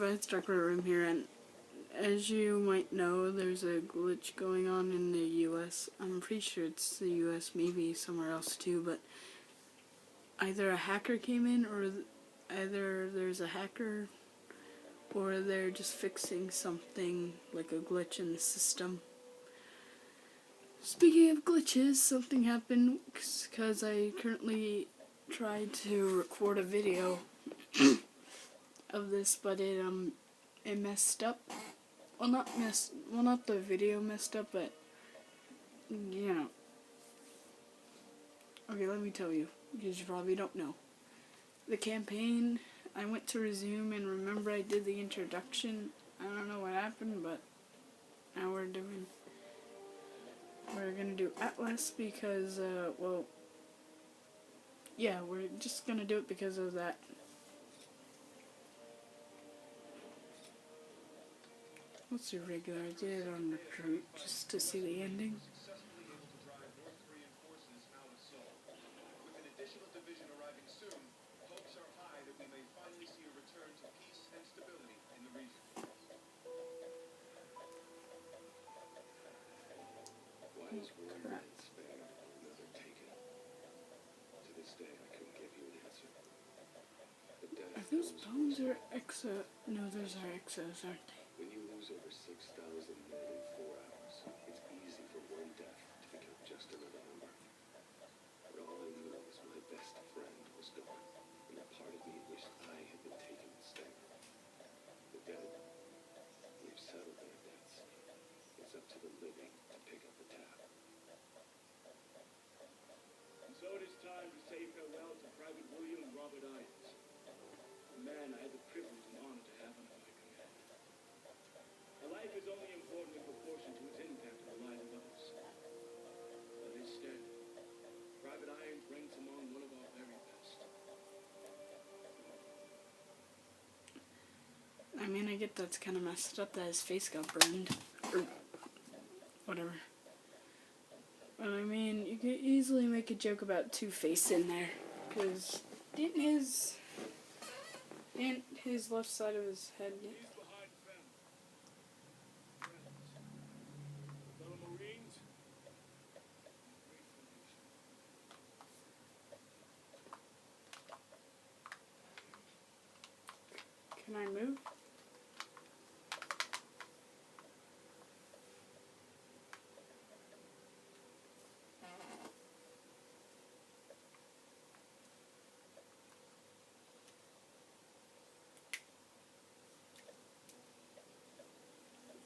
Revised Darkroom Room here, and as you might know, there's a glitch going on in the US. I'm pretty sure it's the US, maybe somewhere else too, but either a hacker came in, or either there's a hacker, or they're just fixing something like a glitch in the system. Speaking of glitches, something happened because I currently tried to record a video of this, but it messed up. Well, not the video messed up, but you know. Okay, let me tell you, because you probably don't know. The campaign, I went to resume, and remember I did the introduction. I don't know what happened, but now we're gonna do Atlas because, well, yeah, we're just gonna do it because of that. Let's do regular. I did it on Recruit just to see the ending. Are those bones or exo? No, those are exos, aren't they? When you lose over 6,000 men in 4 hours, it's easy for one death to become just another number. But all I knew was my best friend was gone, and a part of me wished I had been taken instead. The dead, we've settled their debts. It's up to the living to pick up the tab. And so it is time to say farewell to Private William Robert Irons, a man I had the privilege and honor to have under my command. A life is only important in proportion to its impact on the lives of others. But instead, Private Irons ranks among one of our very best. I mean, I get that's kind of messed up that his face got burned, or whatever. But I mean, you could easily make a joke about Two-Face in there, because didn't his left side of his head? He's behind family. Friends. Fellow Marines. Can I move?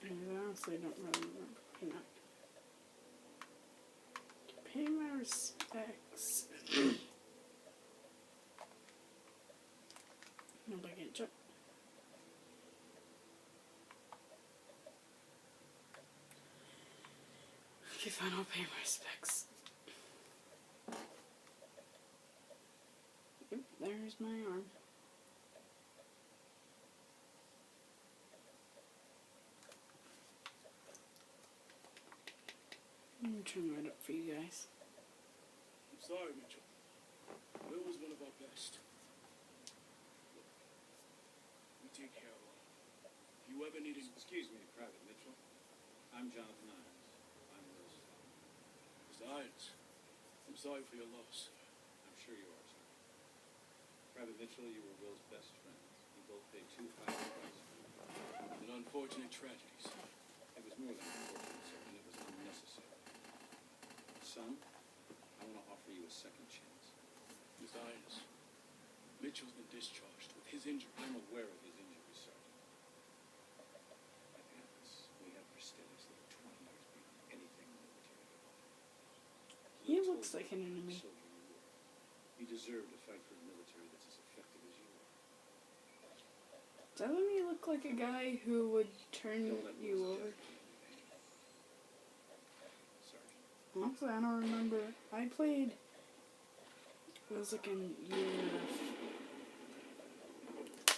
I honestly don't really remember putting up. Pay my respects. Nobody can jump. Okay, fine, I'll pay my respects. Yep, there's my arm. I'm gonna turn right up for you guys. I'm sorry, Mitchell. Will was one of our best. We take care of him. If you ever need it, Excuse me, Private Mitchell. I'm Jonathan Irons. I'm Will's father. Mr. Irons, I'm sorry for your loss. I'm sure you are, sir. Private Mitchell, you were Will's best friend. You both paid too high a price for him. And unfortunate tragedies. It was more than unfortunate, sir, and it was unnecessary. Son, I want to offer you a second chance. Mr. Irons, Mitchell's been discharged with his injury. I'm aware of his injury, Sergeant. At Atlas, we have prosthetics that are 20 years beyond anything military. He looks like an enemy. So you were. You deserve to fight for a military that's as effective as you are. Doesn't he look like a guy who would turn Don't let you Will's over? death be in vain. Sergeant. Honestly, I don't remember. I played. It was like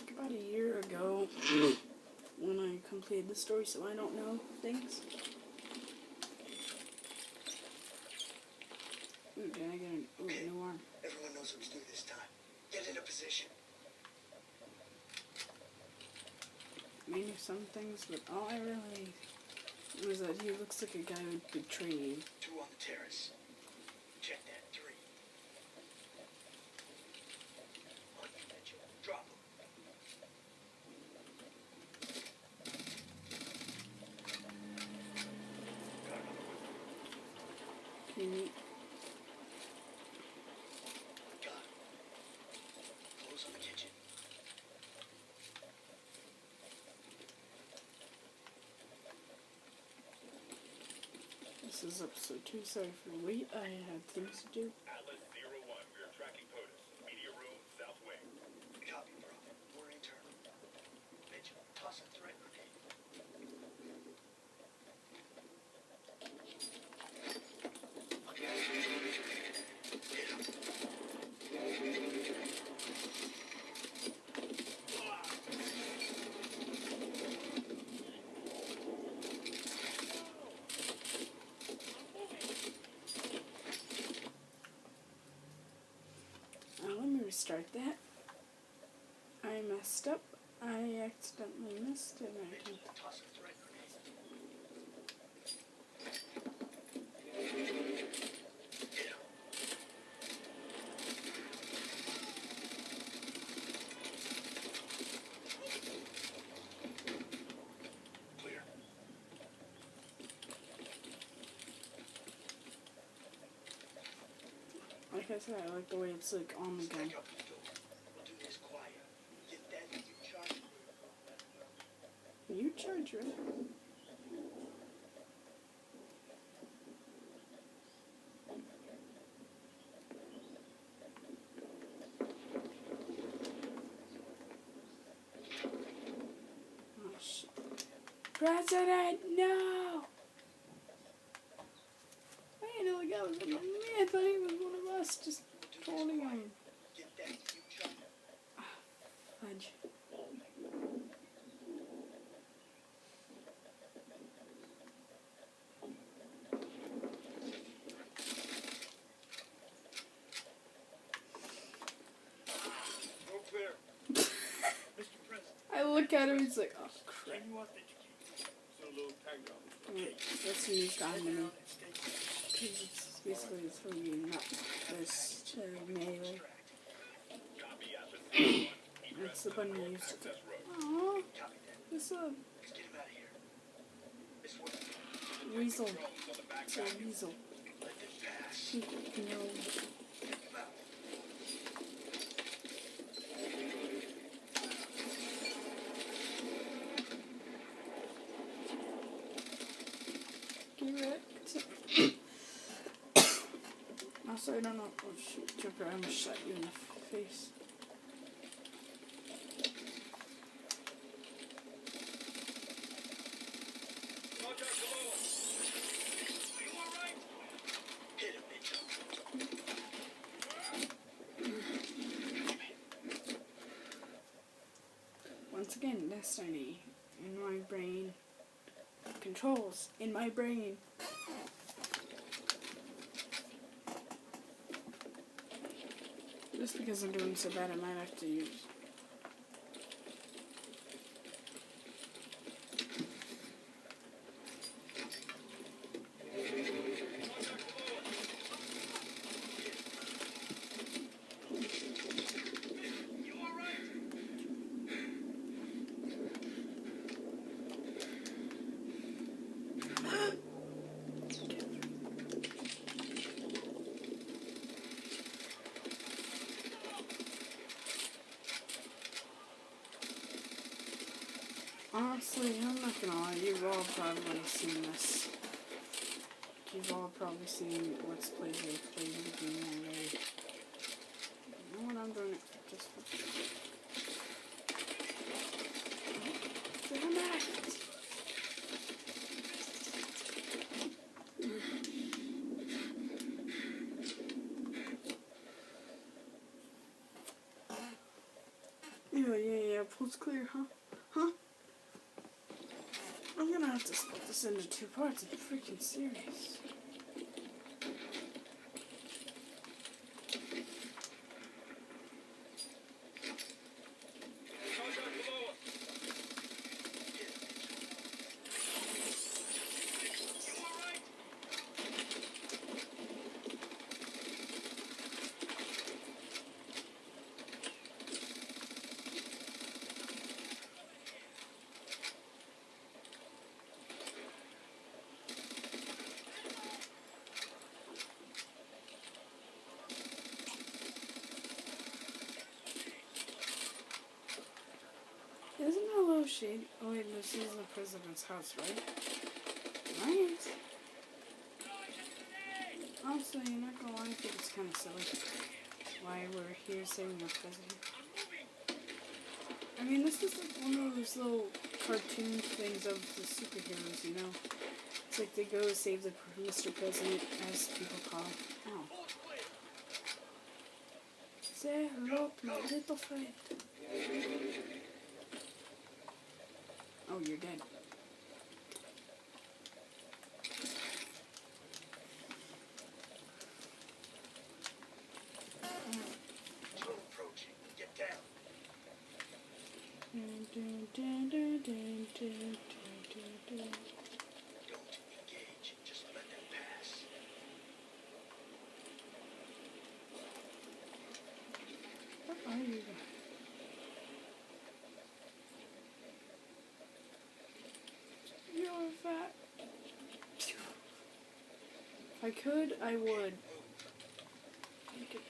about a year ago when I completed the story, so I don't know things. Ooh, did I get a new arm? Everyone knows what to do this time. Get into position. maybe some things, but all I really was that he looks like a guy who would betray you. 2 on the terrace. Check that. 3. On you, Mitchell. Drop him. Can you Got him. Close on the kitchen. This is episode 2. Sorry for the wait. I had things to do. Atlas 01, we are tracking POTUS. Media room, south wing. Copy, bro. We're internal. Mitchell, toss a threat grenade. Hit him. Let me restart that. I messed up. I accidentally missed it. I Mitchell, can toss a threat grenade. Hit him. Clear. Like I said, I like the way it's like on the gun. Stack up the door. We'll do this quiet. Get that in your charge. You charge it. Oh shit. President, no! I didn't know the guy was me. I thought he was one of us just trolling him. Get that in your charge. Fudge. Go clear. Mr. President, I look at him, he's like, oh crap. can you authenticate? So a little tag job. Wait, that's a new guy to me. And stay clear. Because it's basically throwing not this to melee. Copy, Atlas 01. That's the button you used. Access road. Aww, Copy that. this Let's get him out of here. This way. weasel. Drones on the back It's a patio. weasel. Let them pass. No. Take him out. Correct. Also, I don't know. Oh shoot, Joker, I almost shot you in the face. Contact below. You all right? Hit him, Mitchell. Once again, Destiny in my brain. Controls in my brain. Just because I'm doing so bad, I might have to use. You all right? Honestly, I'm not gonna lie, you've all probably seen this. You've all probably seen Let's Plays or played the game already. You know what, I'm doing it just for damn it! Yeah, pool's clear, huh? Huh? I'm gonna have to split this into 2 parts. I'm freaking serious. Contact below us. Oh shit. Oh wait, this is the president's house, right? Right. Honestly, you're not gonna lie, I think it's kind of silly why we're here saving our president. I mean, this is like one of those little cartoon things of the superheroes, you know? It's like they go save the Mr. President, as people call him. Ow. Say hello to my little friend. Oh, you're dead. You're approaching. Get down. Don't engage. Just let them pass. What are you? You're fat. If I could, I would. Make it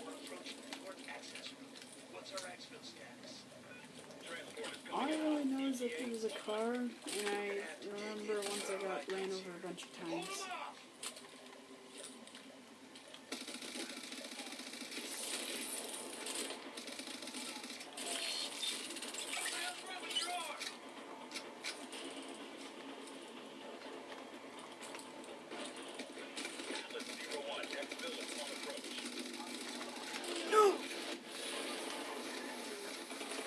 We're approaching the port access route. What's our exfil status? Transport is All I coming. really know is that there was a car, and I remember once I got ran over a bunch of Hold times. them off! What the hell's wrong with your arm? Atlas 01, exfil is on approach. No!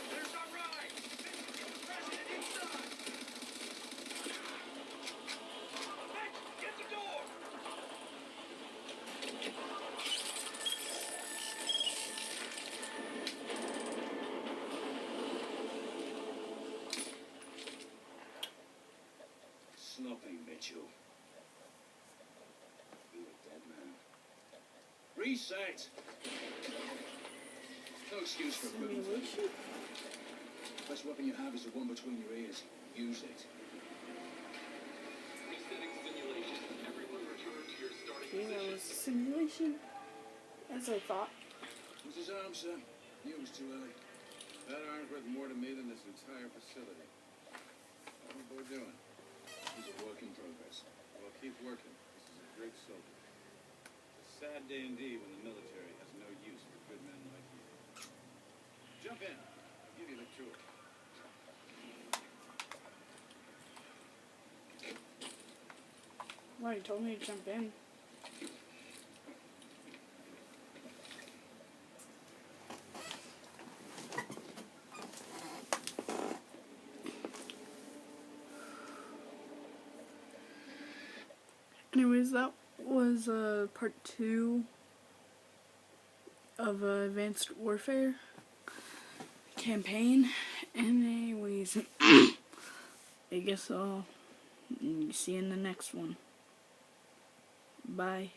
There's our ride! Get the president inside! Mitch, get the door! Sloppy Mitchell. You're a dead man. Reset! No excuse for equipment. Simulation? Best weapon you have is the one between your ears. Use it. Resetting simulation. Everyone return to your starting Okay, that position. was a simulation. As I thought. What's his arm, sir? Knew it was too early. That arm's worth more to me than this entire facility. How's the boy doing? He's a work in progress. Well, keep working. This is a great soldier. It's a sad day indeed when the military has no use for good men like you. Jump in. I'll give you the tour. Well, you told me to jump in. Anyways, that was part 2 of Advanced Warfare campaign. Anyways, I guess I'll see you in the next one. Bye.